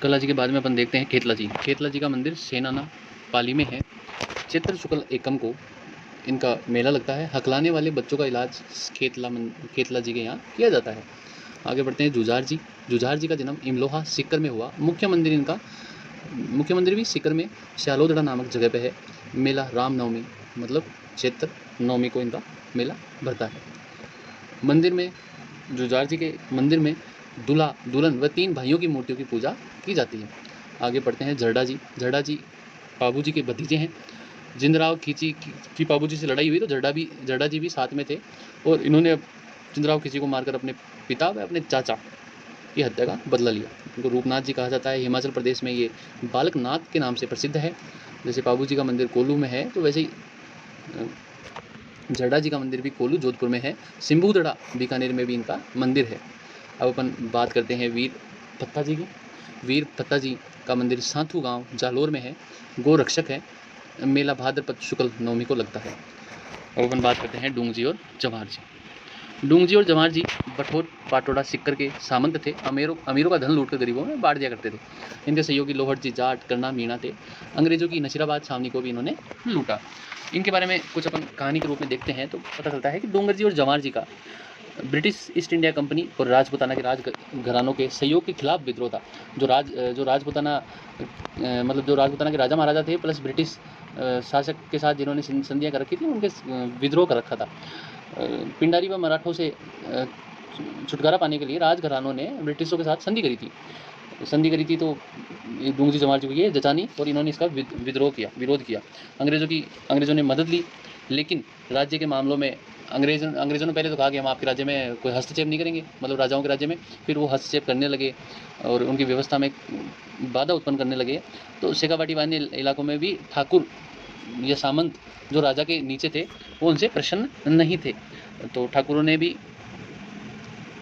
कला जी के बाद में अपन देखते हैं खेतला जी। खेतला जी का मंदिर सेनाना पाली में है। चैत्र शुक्ल एकम को इनका मेला लगता है। हकलाने वाले बच्चों का इलाज खेतला जी के यहाँ किया जाता है। आगे बढ़ते हैं जुझार जी। जुझार जी का जन्म इमलोहा सीकर में हुआ। मुख्य मंदिर भी सीकर में श्यालोदड़ा नामक जगह पे है। मेला रामनवमी मतलब चैत्र नवमी को इनका मेला भरता है। मंदिर में जुझार जी के मंदिर में दूल्हा दुल्हन व 3 भाइयों की मूर्तियों की पूजा की जाती है। आगे बढ़ते हैं जरडा जी। जरडा जी पाबू जी के भतीजे हैं। जिंदराव खींची की पाबू जी से लड़ाई हुई तो जरडा जी भी साथ में थे और इन्होंने जिंदराव खींची को मारकर अपने पिता व अपने चाचा की हत्या का बदला लिया। इनको रूपनाथ जी कहा जाता है। हिमाचल प्रदेश में ये बालकनाथ के नाम से प्रसिद्ध है। जैसे पाबू जी का मंदिर कोल्लू में है तो वैसे ही जरडा जी का मंदिर भी कोल्लू जोधपुर में है। सिंबूदड़ा बीकानेर में भी इनका मंदिर है। अब अपन बात करते हैं वीर पत्ता जी की। वीर पत्ता जी का मंदिर सांथू गांव जालोर में है। गोरक्षक है। मेला भाद्रपद शुक्ल नवमी को लगता है। अब अपन बात करते हैं डूंग जी और जवाहर जी। डूंग जी और जवाहर जी बठोर पाटोड़ा सिक्कर के सामंत थे। अमीरों का धन लूटकर गरीबों में बांट दिया करते थे। इनके सहयोगी लोहट जी जाट करना मीणा थे। अंग्रेजों की नशीराबाद छावनी को भी इन्होंने लूटा। इनके बारे में कुछ अपन कहानी के रूप में देखते हैं तो पता चलता है कि डूंगर जी और जवाहर जी का ब्रिटिश ईस्ट इंडिया कंपनी और राजपुताना के घरानों के सहयोग के खिलाफ विद्रोह था। जो राजपुताना के राजा महाराजा थे प्लस ब्रिटिश शासक के साथ जिन्होंने संधियां कर रखी थी उनके विद्रोह कर रखा था। पिंडारी व मराठों से छुटकारा पाने के लिए राजघरानों ने ब्रिटिशों के साथ संधि करी थी तो डूंग जी जवाहर जी को ये जचानी और इन्होंने इसका विरोध किया। अंग्रेजों ने मदद ली लेकिन राज्य के मामलों में अंग्रेजों ने पहले तो कहा कि हम आपके राज्य में कोई हस्तक्षेप नहीं करेंगे, मतलब राजाओं के राज्य में। फिर वो हस्तक्षेप करने लगे और उनकी व्यवस्था में बाधा उत्पन्न करने लगे। तो शेखावाटी वाहिनी इलाकों में भी ठाकुर या सामंत जो राजा के नीचे थे वो उनसे प्रसन्न नहीं थे। तो ठाकुरों ने भी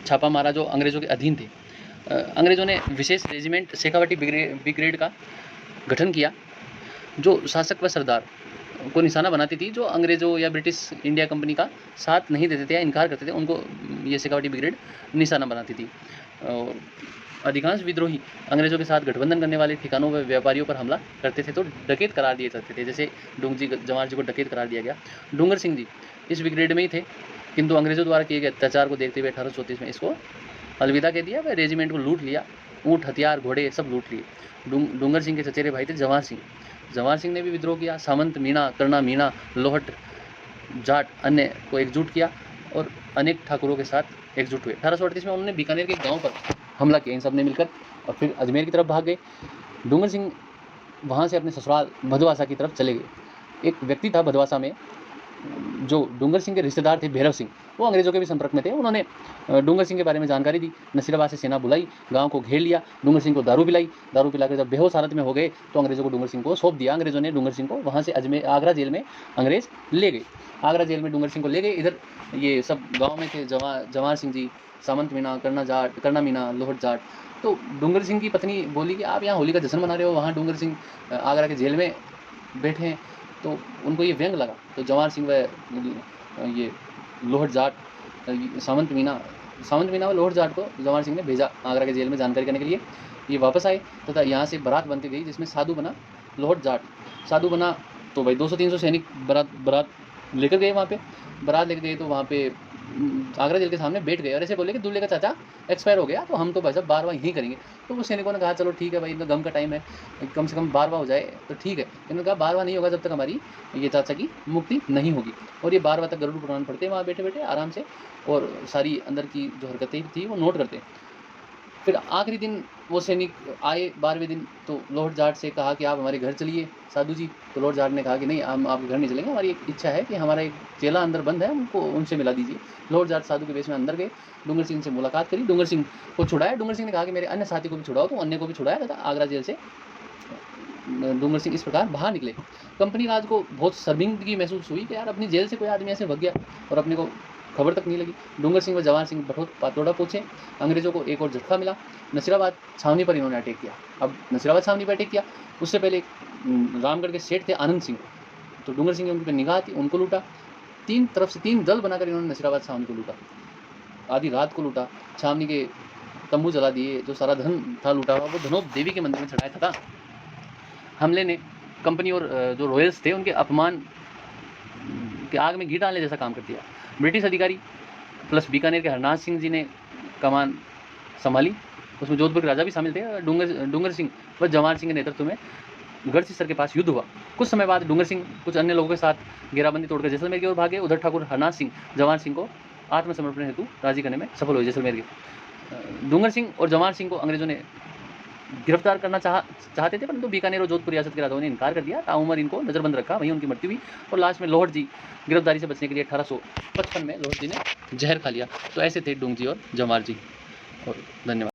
छापा मारा जो अंग्रेजों के अधीन थे। अंग्रेजों ने विशेष रेजिमेंट शेखावाटी ब्रिगेड का गठन किया जो शासक व सरदार को निशाना बनाती थी। जो अंग्रेजों या ब्रिटिश इंडिया कंपनी का साथ नहीं देते थे या इनकार करते थे उनको ये शेखावाटी ब्रिगेड निशाना बनाती थी। और अधिकांश विद्रोही अंग्रेजों के साथ गठबंधन करने वाले ठिकानों व व्यापारियों पर हमला करते थे तो डकैत करार दिए जाते थे। जैसे डूंग जी जवाहर जी को डकैत करार दिया गया। डूंगर सिंह जी इस ब्रिगेड में ही थे किंतु अंग्रेजों द्वारा किए गए अत्याचार को देखते हुए 1834 में इसको अलविदा कह दिया। वह रेजिमेंट को लूट लिया। ऊँट हथियार घोड़े सब लूट लिए। डूंगर सिंह के चचेरे भाई थे जवाहर सिंह ने भी विद्रोह किया। सामंत मीणा करना मीणा लोहट जाट अन्य को एकजुट किया और अनेक ठाकुरों के साथ एकजुट हुए। 1838 में उन्होंने बीकानेर के गांव पर हमला किया इन सब ने मिलकर और फिर अजमेर की तरफ भाग गए। डूंगर सिंह वहाँ से अपने ससुराल भदवासा की तरफ चले गए। एक व्यक्ति था भदवासा में जो डूंगर सिंह के रिश्तेदार थे भैरव सिंह, वो अंग्रेजों के भी संपर्क में थे। उन्होंने डूंगर सिंह के बारे में जानकारी दी। नसीराबाद से सेना बुलाई, गांव को घेर लिया। डूंगर सिंह को दारू पिलाकर जब बेहोश हालत में हो गए तो अंग्रेजों को डूंगर सिंह को सौंप दिया। अंग्रेजों ने डूंगर सिंह को वहाँ से आगरा जेल में अंग्रेज ले गए। आगरा जेल में डूंगर सिंह को ले गए। इधर ये सब गाँव में थे जवाहर सिंह जी, सामंत मीणा, करना मीणा, लोहट जाट। तो डूंगर सिंह की पत्नी बोली कि आप यहाँ होली का जश्न मना रहे हो, वहाँ डूंगर सिंह आगरा के जेल में बैठे हैं। तो उनको ये व्यंग लगा। तो जवाहर सिंह व ये लोहट जाट सामंत मीणा व लोहट जाट को जवाहर सिंह ने भेजा आगरा के जेल में जानकारी करने के लिए। ये वापस आए तथा यहाँ से बारात बनती गई जिसमें साधु बना लोहट जाट। साधु बना तो भाई 200-300 सैनिक बारात लेकर गए। वहाँ पे बारात लेकर गए तो वहाँ पे आगरा जेल के सामने बैठ गए और ऐसे बोले कि दूल्हे का चाचा एक्सपायर हो गया तो हम तो भाई साहब बारवा यहीं करेंगे। तो वो सैनिकों ने कहा चलो ठीक है भाई, इनका गम का टाइम है, कम से कम बारवा हो जाए तो ठीक है। इन्होंने कहा बारवा नहीं होगा जब तक हमारी ये चाचा की मुक्ति नहीं होगी। और ये बारवा तक गरुड़ पुराण पढ़ते हैं वहाँ बैठे बैठे आराम से और सारी अंदर की जो हरकतें थी वो नोट करते। फिर आखिरी दिन वो सैनिक आए 12वें दिन तो लोहट जाट से कहा कि आप हमारे घर चलिए साधु जी। तो लोहट जाट ने कहा कि नहीं, हम आपके घर नहीं चलेंगे, हमारी एक इच्छा है कि हमारा एक चेला अंदर बंद है, उनको उनसे मिला दीजिए। लोहट जाट साधु के वेश में अंदर गए, डूंगर सिंह से मुलाकात करी, डूंगर सिंह को छुड़ाया। डूंगर सिंह ने कहा कि मेरे अन्य साथी को भी छुड़ाओ, तो अन्य को भी छुड़ाया तथा आगरा जेल से डूंगर सिंह इस प्रकार बाहर निकले। कंपनी राज को बहुत शर्मिंदगी महसूस हुई कि यार अपनी जेल से कोई आदमी ऐसे भाग गया और अपने को खबर तक नहीं लगी। डूंगर सिंह व जवाहर सिंह पातोड़ा पहुंचे। अंग्रेजों को एक और झटका मिला। नसीराबाद छावनी पर इन्होंने अटैक किया। अब नसीराबाद छावनी पर अटैक किया, उससे पहले रामगढ़ के सेठ थे आनंद सिंह, तो डूंगर सिंह उनकी निगाह थी, उनको लूटा। 3 तरफ से 3 दल बनाकर इन्होंने नसीराबाद छावनी को लूटा। आधी रात को लूटा। छावनी के तंबू जला दिए, जो सारा धन था लूटा हुआ वो धनोप देवी के मंदिर में चढ़ाया था। हमले ने कंपनी और जो रॉयल्स थे उनके अपमान के आग में घी डालने जैसा काम कर दिया। ब्रिटिश अधिकारी प्लस बीकानेर के हरनाथ सिंह जी ने कमान संभाली, उसमें जोधपुर के राजा भी शामिल थे। डूंगर सिंह व जवाहर सिंह के नेतृत्व में गढ़सीसर के पास युद्ध हुआ। कुछ समय बाद डूंगर सिंह कुछ अन्य लोगों के साथ घेराबंदी तोड़कर जैसलमेर की ओर भागे। उधर ठाकुर हरनाथ सिंह जवाहर सिंह को आत्मसमर्पण हेतु राजी करने में सफल हुए। जैसलमेर के डूंगर सिंह और जवाहर सिंह को अंग्रेजों ने गिरफ्तार करना चाहते थे, परंतु बीकानेर और जोधपुर रियासत के राजाओं ने इनकार कर दिया। ताउमर इनको नजरबंद रखा, वहीं उनकी मृत्यु हुई। और लास्ट में लोहट जी गिरफ्तारी से बचने के लिए 1855 में लोहट जी ने जहर खा लिया। तो ऐसे थे डूंग जी और जवाहर जी। और धन्यवाद।